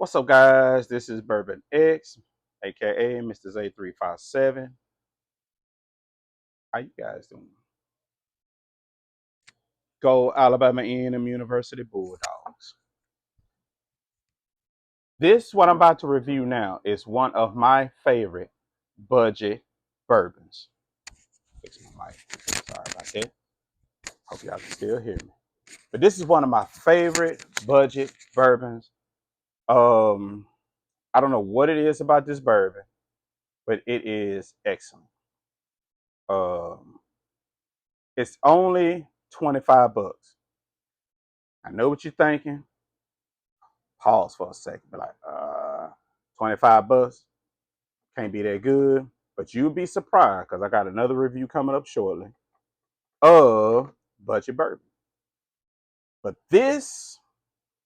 What's up, guys? This is Bourbon X, aka Mr. Z357. How you guys doing? Go Alabama A&M University Bulldogs. This, what I'm about to review now, is one of my favorite budget bourbons. Fix my mic. Sorry about that. Hope y'all can still hear me. But this is one of my favorite budget bourbons. Um, I don't know what it is about this bourbon, but it is excellent. Um, it's only 25 bucks. I know what you're thinking. Pause for a second. Be like, 25 bucks. Can't be that good. But you'll be surprised because I got another review coming up shortly of budget bourbon. But this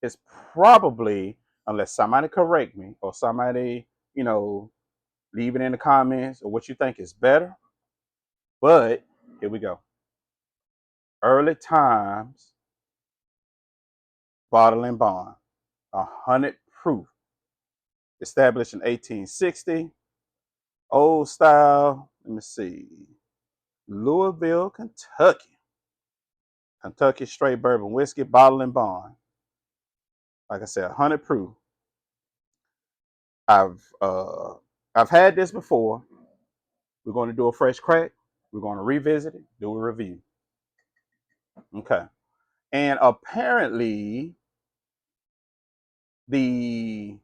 is probably, unless somebody correct me or somebody, leave it in the comments or what you think is better. But here we go. Early Times Bottle and Bond, 100 proof, established in 1860. Old style, let me see. Louisville, Kentucky. Kentucky straight bourbon whiskey, bottle and bond. Like I said, 100 proof. I've uh I've had this before. We're going to do a fresh crack. We're going to revisit it, do a review. Okay. And apparently the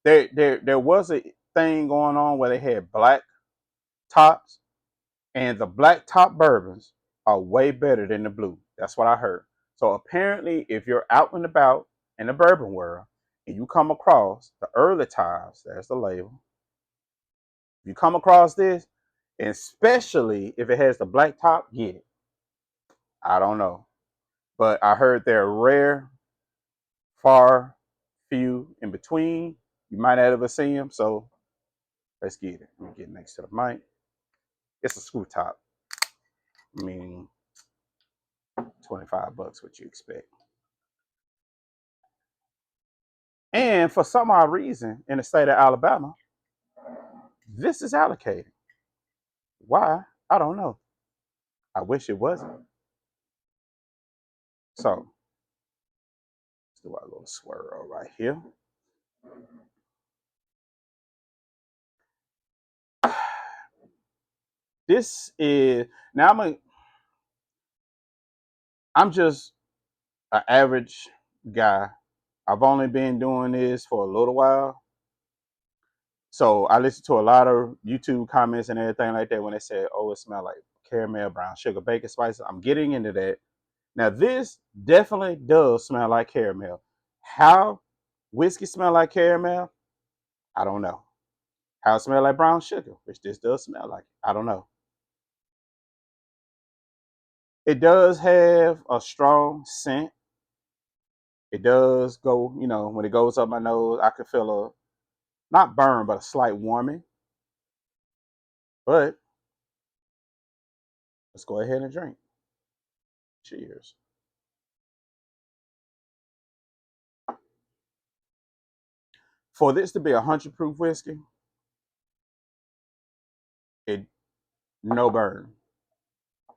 there was a thing going on where they had black tops, and the black top bourbons are way better than the blue. That's what I heard. So apparently, if you're out and about in the bourbon world and you come across the Early Times, there's the label. If you come across this, and especially if it has the black top, get it. I don't know, but I heard they're rare, far, few in between. You might not ever see them, so let's get it. Let me get next to the mic. It's a screw top, meaning 25 bucks, what you expect. And for some odd reason, in the state of Alabama, this is allocated. Why? I don't know. I wish it wasn't. So let's do our little swirl right here. This is now I'm just an average guy. I've only been doing this for a little while. So I listen to a lot of YouTube comments and everything like that when they say, oh, it smells like caramel, brown sugar, bacon spices. I'm getting into that. Now, this definitely does smell like caramel. How whiskey smell like caramel? I don't know. How it smell like brown sugar, which this does smell like. I don't know. It does have a strong scent. It does go, when it goes up my nose, I could feel a, not burn, but a slight warming. But let's go ahead and drink. Cheers. For this to be 100 proof whiskey, it no burn.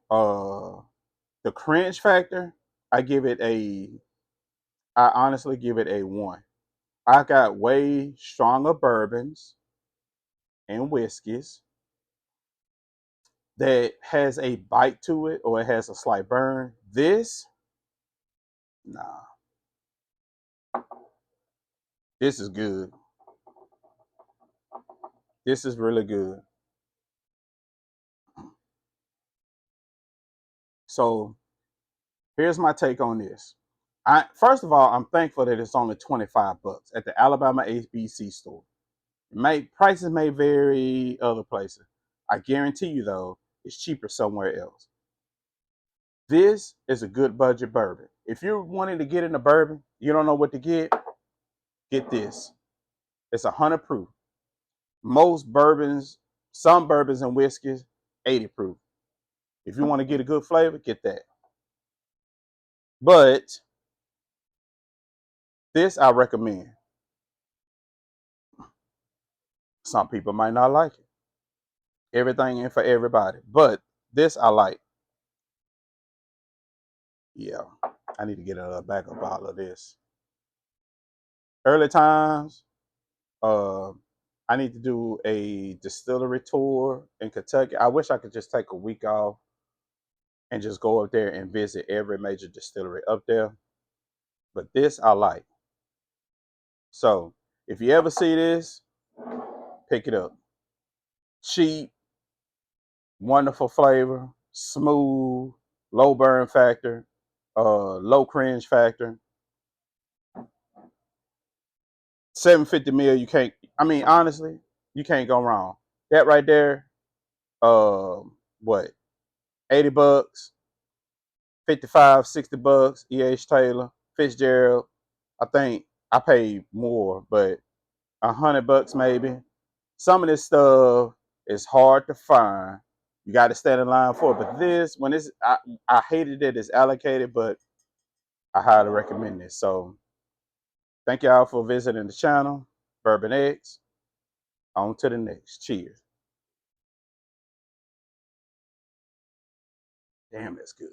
Uh, the cringe factor, I give it a. I honestly give it a 1. I got way stronger bourbons and whiskeys that has a bite to it or it has a slight burn. This, nah, this is good. This is really good. So here's my take on this. First of all, I'm thankful that it's only 25 bucks at the Alabama ABC store. Prices may vary other places. I guarantee you though, it's cheaper somewhere else. This is a good budget bourbon. If you're wanting to get into bourbon, you don't know what to get this. It's 100 proof. Most bourbons, some bourbons and whiskeys, 80 proof. If you want to get a good flavor, get that. But this I recommend. Some people might not like it. Everything ain't for everybody. But this I like. Yeah. I need to get a backup bottle of this. Early times, uh, I need to do a distillery tour in Kentucky. I wish I could just take a week off and just go up there and visit every major distillery up there. But this I like. So if you ever see this, pick it up. Cheap, wonderful flavor, smooth, low burn factor, low cringe factor. 750 mil, you can't. I mean, honestly, you can't go wrong. That right there, what, $80, 55, $60. E.H. Taylor, Fitzgerald. I think I paid more, but $100 maybe. Some of this stuff is hard to find. You got to stand in line for it. But this, when it's, I hated that it's allocated, but I highly recommend this. So thank y'all for visiting the channel. Bourbon X. On to the next. Cheers. Damn, that's good.